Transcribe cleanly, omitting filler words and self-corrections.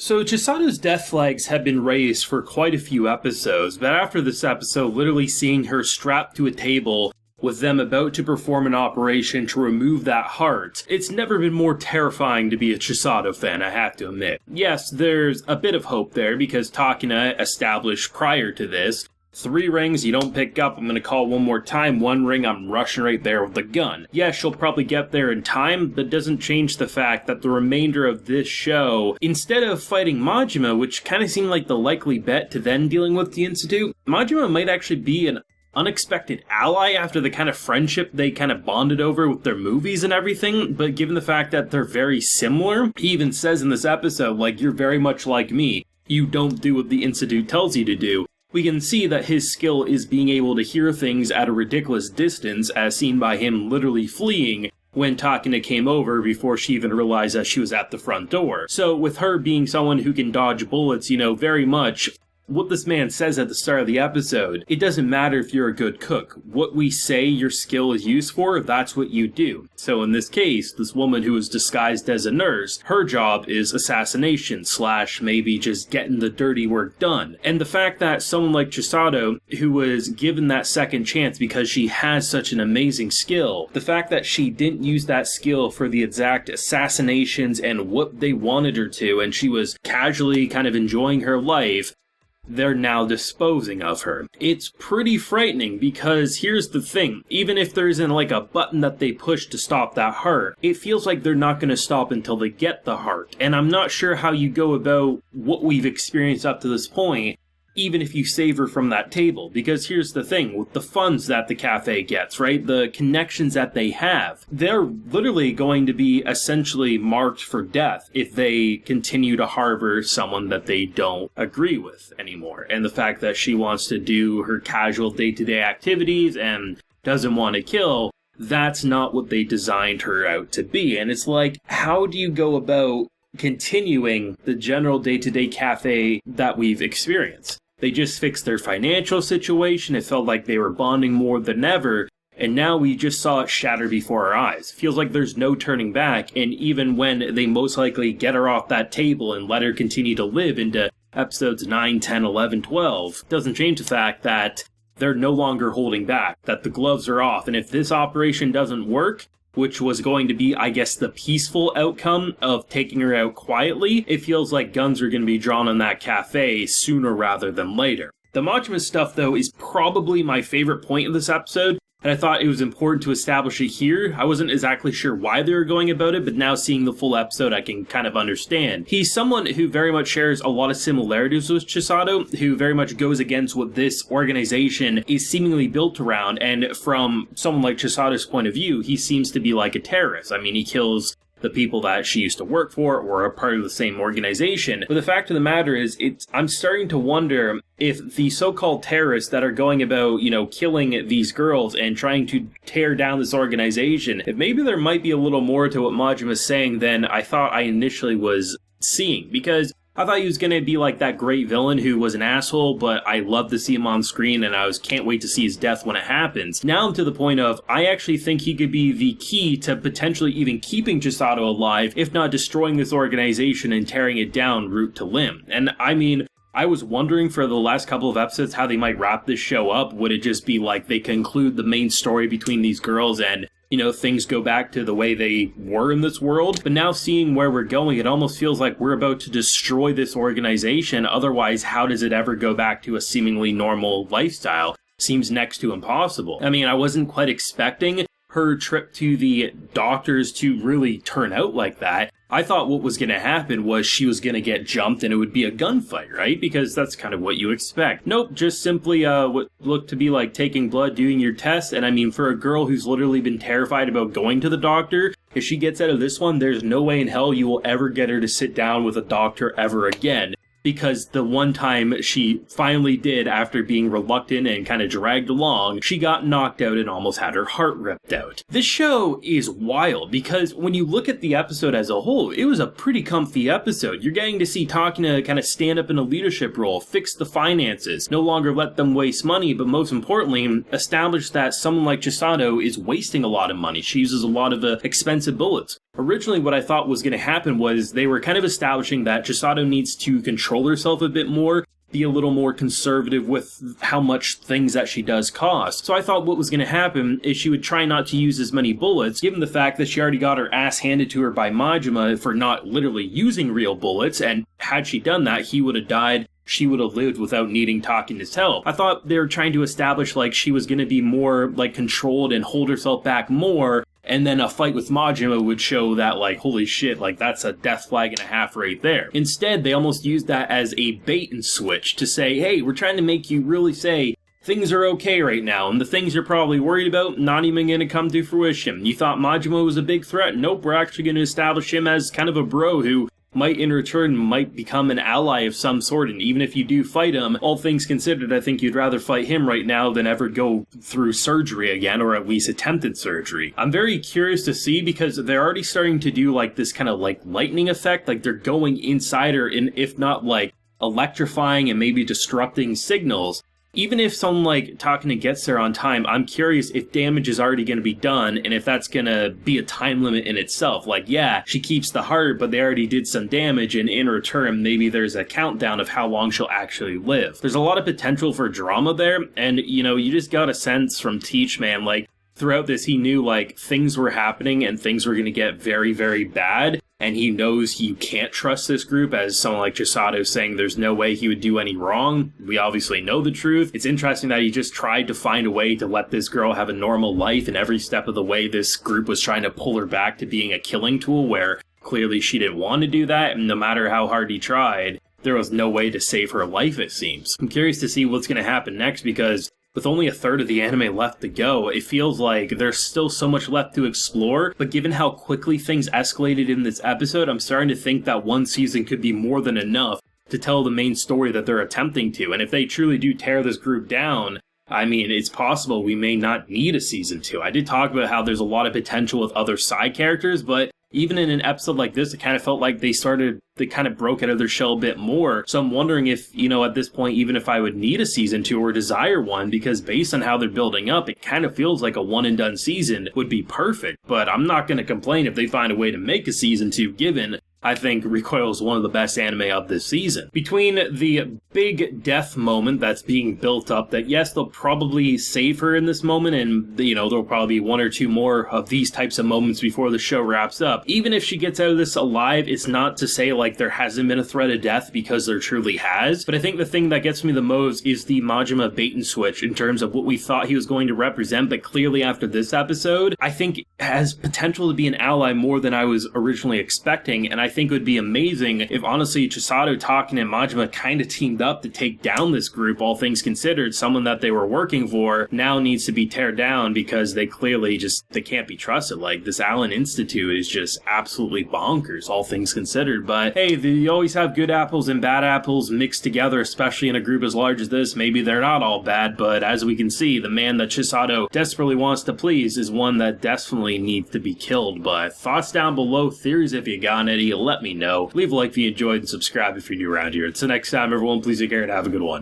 So Chisato's death flags have been raised for quite a few episodes, but after this episode, literally seeing her strapped to a table with them about to perform an operation to remove that heart, it's never been more terrifying to be a Chisato fan, I have to admit. Yes, there's a bit of hope there, because Takina established prior to this, 3 rings you don't pick up, I'm gonna call one more time, 1 ring I'm rushing right there with the gun. Yeah, she'll probably get there in time, but doesn't change the fact that the remainder of this show, instead of fighting Majima, which kind of seemed like the likely bet to then dealing with the Institute, Majima might actually be an unexpected ally after the kind of friendship they kind of bonded over with their movies and everything, but given the fact that they're very similar, he even says in this episode, like, you're very much like me, you don't do what the Institute tells you to do. We can see that his skill is being able to hear things at a ridiculous distance, as seen by him literally fleeing when Takina came over before she even realized that she was at the front door. So with her being someone who can dodge bullets, very much what this man says at the start of the episode, it doesn't matter if you're a good cook. What we say your skill is used for, that's what you do. So in this case, this woman who is disguised as a nurse, her job is assassination / maybe just getting the dirty work done. And the fact that someone like Chisato, who was given that second chance because she has such an amazing skill, the fact that she didn't use that skill for the exact assassinations and what they wanted her to, and she was casually kind of enjoying her life, they're now disposing of her. It's pretty frightening, because here's the thing, even if there isn't like a button that they push to stop that heart, it feels like they're not going to stop until they get the heart. And I'm not sure how you go about what we've experienced up to this point, even if you save her from that table. Because here's the thing, with the funds that the cafe gets, right, the connections that they have, they're literally going to be essentially marked for death if they continue to harbor someone that they don't agree with anymore. And the fact that she wants to do her casual day-to-day activities and doesn't want to kill, that's not what they designed her out to be. And it's like, how do you go about continuing the general day-to-day cafe that we've experienced? They just fixed their financial situation, it felt like they were bonding more than ever, and now we just saw it shatter before our eyes. Feels like there's no turning back, and even when they most likely get her off that table and let her continue to live into episodes 9, 10, 11, 12, doesn't change the fact that they're no longer holding back, that the gloves are off, and if this operation doesn't work, which was going to be, I guess, the peaceful outcome of taking her out quietly, it feels like guns are going to be drawn on that cafe sooner rather than later. The Majima stuff, though, is probably my favorite point of this episode, and I thought it was important to establish it here. I wasn't exactly sure why they were going about it, but now seeing the full episode, I can kind of understand. He's someone who very much shares a lot of similarities with Chisato, who very much goes against what this organization is seemingly built around, and from someone like Chisato's point of view, he seems to be like a terrorist. I mean, he kills the people that she used to work for or are part of the same organization. But the fact of the matter is, I'm starting to wonder if the so-called terrorists that are going about, killing these girls and trying to tear down this organization, if maybe there might be a little more to what Majima is saying than I thought I initially was seeing. Because I thought he was going to be like that great villain who was an asshole, but I love to see him on screen and can't wait to see his death when it happens. Now I'm to the point of, I actually think he could be the key to potentially even keeping Chisato alive, if not destroying this organization and tearing it down root to limb. And I mean, I was wondering for the last couple of episodes how they might wrap this show up. Would it just be like they conclude the main story between these girls and things go back to the way they were in this world? But now seeing where we're going, it almost feels like we're about to destroy this organization. Otherwise, how does it ever go back to a seemingly normal lifestyle? Seems next to impossible. I mean, I wasn't quite expecting her trip to the doctors to really turn out like that. I thought what was going to happen was she was going to get jumped and it would be a gunfight, right? Because that's kind of what you expect. Nope, just simply what looked to be like taking blood, doing your tests. And I mean, for a girl who's literally been terrified about going to the doctor, if she gets out of this one, there's no way in hell you will ever get her to sit down with a doctor ever again. Because the one time she finally did, after being reluctant and kind of dragged along, she got knocked out and almost had her heart ripped out. This show is wild because when you look at the episode as a whole, it was a pretty comfy episode. You're getting to see Takina kind of stand up in a leadership role, fix the finances, no longer let them waste money, but most importantly, establish that someone like Chisato is wasting a lot of money. She uses a lot of expensive bullets. originally what I thought was going to happen was they were kind of establishing that Chisato needs to control herself a bit more, be a little more conservative with how much things that she does cost. So I thought what was going to happen is she would try not to use as many bullets, given the fact that she already got her ass handed to her by Majima for not literally using real bullets, and had she done that, he would have died. She would have lived without needing Takena's help. I thought they were trying to establish like she was going to be more like controlled and hold herself back more, and then a fight with Majima would show that like, holy shit, like that's a death flag and a half right there. Instead, they almost used that as a bait and switch to say, hey, we're trying to make you really say things are okay right now, and the things you're probably worried about, not even going to come to fruition. You thought Majima was a big threat? Nope, we're actually going to establish him as kind of a bro who might in return might become an ally of some sort, and even if you do fight him, all things considered, I think you'd rather fight him right now than ever go through surgery again, or at least attempted surgery. I'm very curious to see, because they're already starting to do like this kind of like lightning effect, like they're going inside her, and if not like electrifying and maybe disrupting signals. Even if someone like Takena gets there on time, I'm curious if damage is already going to be done, and if that's going to be a time limit in itself. Like, yeah, she keeps the heart, but they already did some damage, and in return, maybe there's a countdown of how long she'll actually live. There's a lot of potential for drama there, and, you know, you just got a sense from Teach, man, like, throughout this, he knew, like, things were happening, and things were going to get very, very bad. And he knows you can't trust this group, as someone like Chisato saying there's no way he would do any wrong. We obviously know the truth. It's interesting that he just tried to find a way to let this girl have a normal life, and every step of the way this group was trying to pull her back to being a killing tool, where clearly she didn't want to do that, and no matter how hard he tried, there was no way to save her life, it seems. I'm curious to see what's going to happen next, because with only a third of the anime left to go, it feels like there's still so much left to explore, but given how quickly things escalated in this episode, I'm starting to think that one season could be more than enough to tell the main story that they're attempting to, and if they truly do tear this group down, I mean, it's possible we may not need a season 2. I did talk about how there's a lot of potential with other side characters, but even in an episode like this, it kind of felt like they kind of broke out of their shell a bit more. So I'm wondering if, you know, at this point, even if I would need a season 2 or desire one, because based on how they're building up, it kind of feels like a one and done season would be perfect. But I'm not going to complain if they find a way to make a season 2, given I think Recoil is one of the best anime of this season. Between the big death moment that's being built up, that yes, they'll probably save her in this moment, and, you know, there'll probably be one or two more of these types of moments before the show wraps up. Even if she gets out of this alive, it's not to say, like, there hasn't been a threat of death, because there truly has. But I think the thing that gets me the most is the Majima bait and switch, in terms of what we thought he was going to represent, but clearly after this episode, I think has potential to be an ally more than I was originally expecting, and I think it would be amazing if, honestly, Chisato, Takena, and Majima kind of teamed up to take down this group, all things considered. Someone that they were working for now needs to be teared down, because they clearly they can't be trusted. Like, this Allen Institute is just absolutely bonkers, all things considered. But hey, you always have good apples and bad apples mixed together, especially in a group as large as this. Maybe they're not all bad, but as we can see, the man that Chisato desperately wants to please is one that definitely needs to be killed. But thoughts down below, theories if you got any, let me know. Leave a like if you enjoyed, and subscribe if you're new around here. Until next time, everyone, please take care and have a good one.